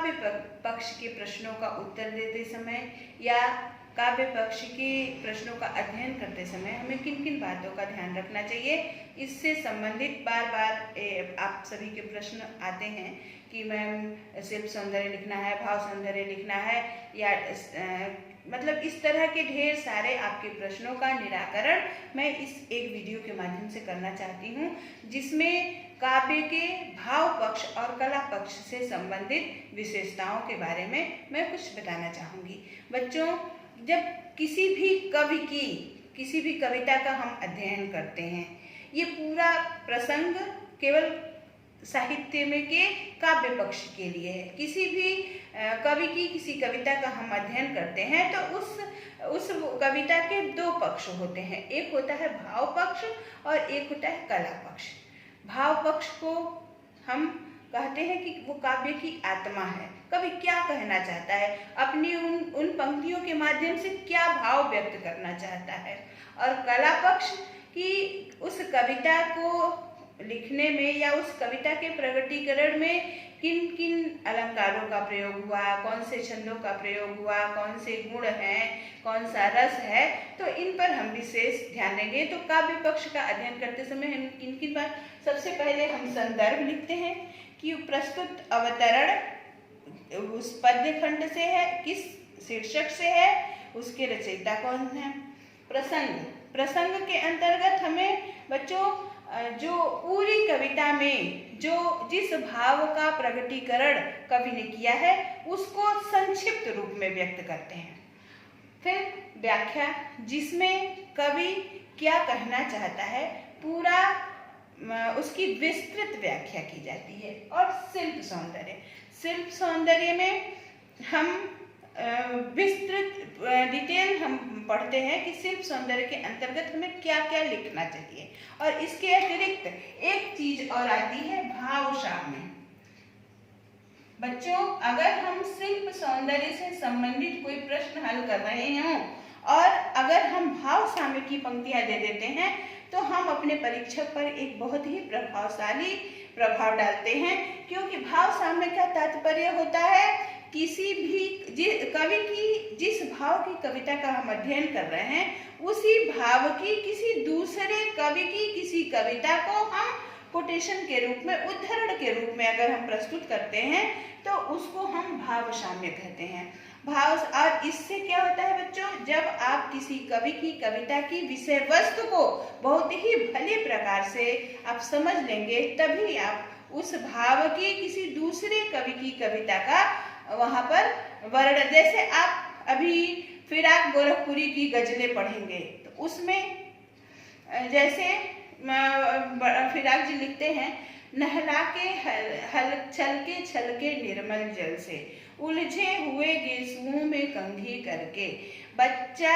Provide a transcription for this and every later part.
काव्य पक्ष के प्रश्नों का उत्तर देते समय या काव्य पक्ष के प्रश्नों का अध्ययन करते समय हमें किन किन बातों का ध्यान रखना चाहिए। इससे संबंधित बार बार आप सभी के प्रश्न आते हैं कि मैम शिल्प सौंदर्य लिखना है, भाव सौंदर्य लिखना है, या मतलब इस तरह के ढेर सारे आपके प्रश्नों का निराकरण मैं इस एक वीडियो के माध्यम से करना चाहती हूँ, जिसमें काव्य के भाव पक्ष और कला पक्ष से संबंधित विशेषताओं के बारे में मैं कुछ बताना चाहूँगी। बच्चों, जब किसी भी कविता का हम अध्ययन करते हैं, ये पूरा प्रसंग केवल साहित्य में के काव्य पक्ष के लिए है। किसी भी कवि की किसी कविता का हम अध्ययन करते हैं तो उस कविता के दो पक्ष होते हैं, एक होता है भाव पक्ष और एक होता है कला पक्ष। भाव पक्ष को हम कहते हैं कि वो काव्य की आत्मा है, कवि क्या कहना चाहता है, अपनी उन पंक्तियों के माध्यम से क्या भाव व्यक्त करना चाहता है। और कला पक्ष की उस कविता को लिखने में या उस कविता के प्रगटीकरण में किन किन अलंकारों का प्रयोग हुआ, कौन से छंदों का प्रयोग हुआ, कौन से गुण हैं, कौन सा रस है, तो इन पर हम विशेष ध्यान देंगे। तो काव्य पक्ष का अध्ययन करते समय हम किन किन बात, सबसे पहले हम संदर्भ लिखते हैं कि प्रस्तुत अवतरण उस पद्य खंड से है, किस शीर्षक से है, उसके रचयिता कौन है। प्रसंग के अंतर्गत हमें बच्चों जो पूरी कविता में जिस भाव का प्रगटीकरण कवि ने किया है उसको संक्षिप्त रूप में व्यक्त करते हैं। फिर व्याख्या, जिसमें कवि क्या कहना चाहता है पूरा उसकी विस्तृत व्याख्या की जाती है। और शिल्प सौंदर्य में हम विस्तृत डिटेल हम पढ़ते हैं कि शिल्प सौंदर्य के अंतर्गत हमें क्या क्या लिखना चाहिए। और इसके अतिरिक्त एक चीज और आती है भाव साम्य। बच्चों, अगर हम शिल्प सौंदर्य से संबंधित कोई प्रश्न हल कर रहे हों और अगर हम भाव साम्य की पंक्तियां दे देते हैं तो हम अपने परीक्षक पर एक बहुत ही प्रभावशाली प्रभाव डालते हैं, क्योंकि भाव साम्य का तात्पर्य होता है किसी भी कवि की जिस भाव की कविता का हम अध्ययन कर रहे हैं उसी भाव की किसी दूसरे कवि की किसी कविता को हम कोटेशन के रूप में, उद्धरण के रूप में अगर हम प्रस्तुत करते हैं तो उसको हम भाव साम्य कहते हैं। भाव, और इससे क्या होता है बच्चों, जब आप किसी कवि की कविता की विषय वस्तु को बहुत ही भले प्रकार से आप समझ लेंगे तभी आप उस भाव की किसी दूसरे कवि की कविता का वहां पर वर्ण, जैसे आप अभी फिराक गोरखपुरी की गजलें पढ़ेंगे तो उसमें जैसे फिराक जी लिखते हैं, नहला के छलके निर्मल जल से, उलझे हुए गेसुओं में कंघी करके, बच्चा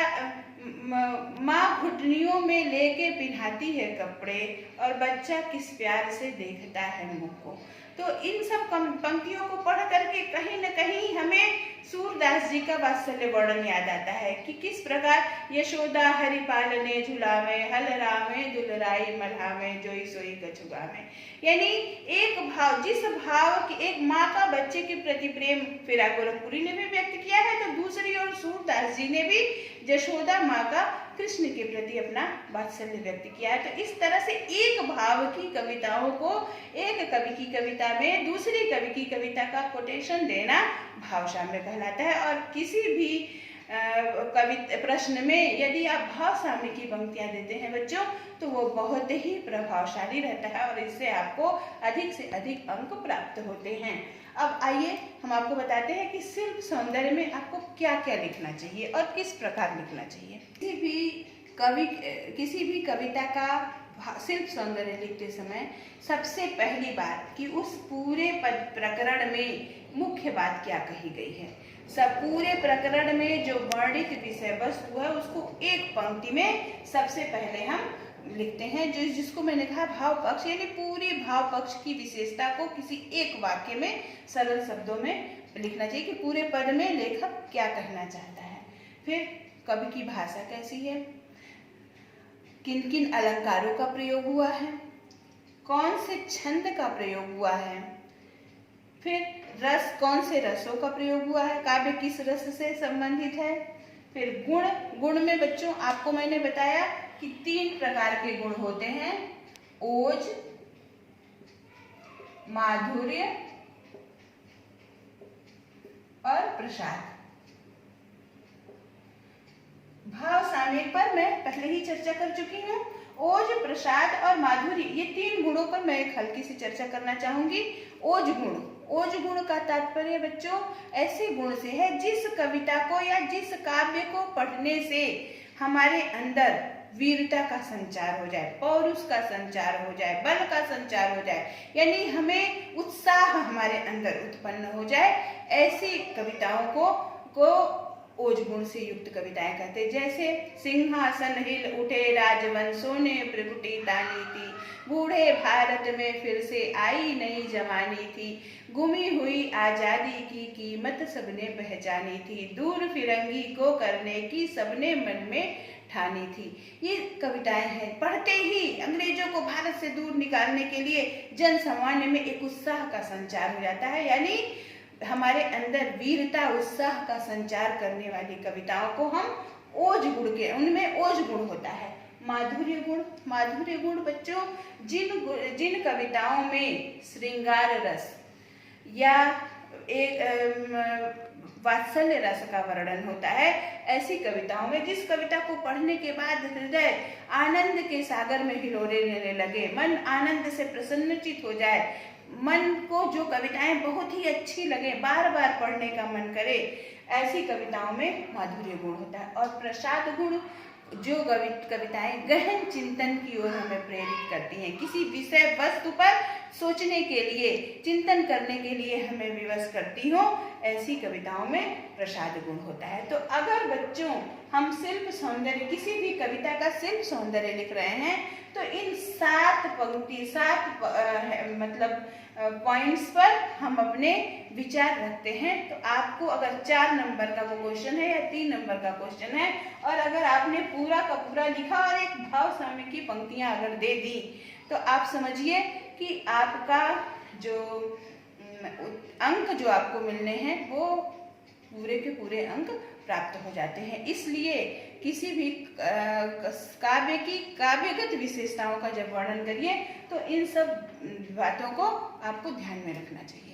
माँ घुटनियों में लेके पिन्हाती है कपड़े और बच्चा किस प्यार से देखता है मुख को। तो इन सब पंक्तियों को पढ़ करके कहीं न कहीं हमें सूरदास जी का वात्सल्य वर्णन याद आता है कि किस प्रकार यशोदा हरि पालने झुलावे, हल रामे दुलराई मल्हावे, जोई सोई कछुगावे। यानी एक भाव, जिस भाव की एक माँ का बच्चे के प्रति प्रेम फिराक गोरखपुरी ने भी व्यक्त किया है, तो दूसरी ओर सूरदास जी ने भी यशोदा माँ का कृष्ण के प्रति अपना वात्सल्य व्यक्त किया है। तो इस तरह से एक भाव की कविताओं को एक कवि की कविता में दूसरी कवि की कविता का कोटेशन देना भाव साम्य कहलाता है। और किसी भी प्रश्न में यदि आप भाव साम्य की पंक्तियां देते हैं बच्चों तो वो बहुत ही प्रभावशाली रहता है और इससे आपको अधिक से अधिक अंक प्राप्त होते हैं। अब आइए हम आपको बताते हैं कि शिल्प सौंदर्य में आपको क्या क्या लिखना चाहिए और किस प्रकार लिखना चाहिए। किसी भी कविता का शिल्प सौंदर्य लिखते समय सबसे पहली बात कि उस पूरे प्रकरण में मुख्य बात क्या कही गई है। सब पूरे प्रकरण में जो वर्णित विषय वस्तु है उसको एक पंक्ति में सबसे पहले हम लिखते हैं, जिसको मैंने कहा भाव पक्ष, यानी पूरी भाव पक्ष की विशेषता को किसी एक वाक्य में सरल शब्दों में लिखना चाहिए कि पूरे पद में लेखक क्या कहना चाहता है। फिर कवि की भाषा कैसी है, किन किन अलंकारों का प्रयोग हुआ है, कौन से छंद का प्रयोग हुआ है, फिर रस, कौन से रसों का प्रयोग हुआ है, काव्य किस रस से संबंधित है। फिर गुण, गुण में बच्चों आपको मैंने बताया कि 3 प्रकार के गुण होते हैं, ओज, माधुर्य और प्रसाद। भाव सामयिक पर मैं पहले ही चर्चा कर चुकी हूँ। ओज, प्रसाद और माधुर्य, ये 3 गुणों पर मैं एक हल्की सी चर्चा करना चाहूंगी। ओज गुण, ओज गुण का तात्पर्य बच्चों ऐसे गुण से है जिस कविता को या जिस काव्य को पढ़ने से हमारे अंदर वीरता का संचार हो जाए, पौरुष का संचार हो जाए, बल का संचार हो जाए, यानी हमें उत्साह हमारे अंदर उत्पन्न हो जाए, ऐसी कविताओं को ओज गुण से युक्त कविताएं कहते। जैसे सिंहासन हिल उठे राजवंशों ने प्रगुटी तानी थी, बूढ़े भारत में फिर से आई नई जवानी थी, गुमी हुई आजादी की कीमत सबने पहचानी थी, दूर फिरंगी को करने की सबने मन में ठानी थी। ये कविताएं हैं, पढ़ते ही अंग्रेजों को भारत से दूर निकालने के लिए जन सामान्य में एक उत्साह का संचार हो जाता है, यानी हमारे अंदर वीरता उत्साह का संचार करने वाली कविताओं को हम ओज गुण के, उनमें ओज गुण होता है। माधुर्य गुण, माधुर्य गुण बच्चों जिन कविताओं में श्रृंगार रस या एक वात्सल्य रस का वर्णन होता है, ऐसी कविताओं में, जिस कविता को पढ़ने के बाद हृदय आनंद के सागर में हिलोरे लेने लगे, मन आनंद से प्रसन्नचित हो जाए, मन को जो कविताएं बहुत ही अच्छी लगे, बार बार पढ़ने का मन करे, ऐसी कविताओं में माधुर्य गुण होता है। और प्रसाद गुण, जो कविताएं गहन चिंतन की ओर हमें प्रेरित करती हैं, किसी विषय वस्तु पर सोचने के लिए, चिंतन करने के लिए हमें विवश करती हो, ऐसी कविताओं में प्रसाद गुण होता है। तो अगर बच्चों हम शिल्प सौंदर्य, किसी भी कविता का शिल्प सौंदर्य लिख रहे हैं, तो इन 7 पंक्ति, 7 मतलब पॉइंट्स पर हम अपने विचार रखते हैं। तो आपको अगर 4 नंबर का वो क्वेश्चन है या 3 नंबर का क्वेश्चन है, और अगर आपने पूरा का पूरा लिखा और एक भाव सामयिक की पंक्तियां अगर दे दी, तो आप समझिए कि आपका जो अंक जो आपको मिलने हैं वो पूरे के पूरे अंक प्राप्त हो जाते हैं। इसलिए किसी भी काव्य की काव्यगत विशेषताओं का जब वर्णन करिए तो इन सब बातों को आपको ध्यान में रखना चाहिए।